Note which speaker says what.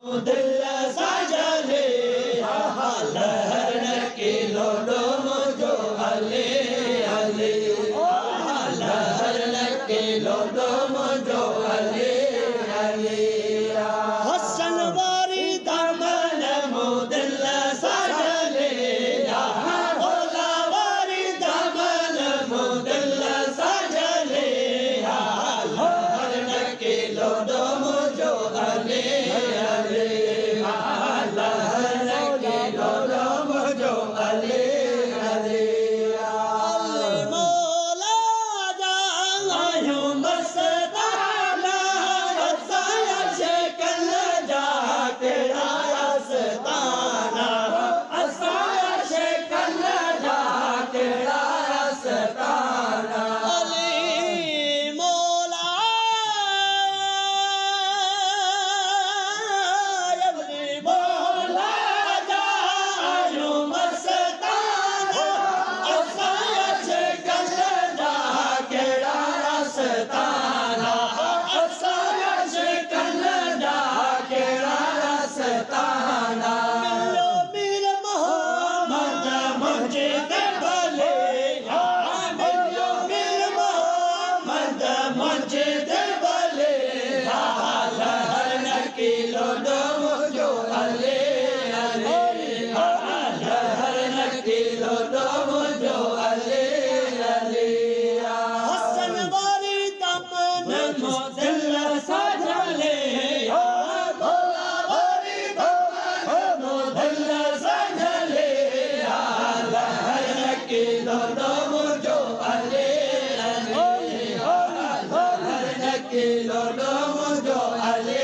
Speaker 1: दिल सजले लहर के लोडो मुझो अले अले लहर के लोडो मुझो अले अले हसन वारी दामन मो दिल सजले भोला वारी दामन मो दिल सजले लहर के लोडो मुझो अले Lord,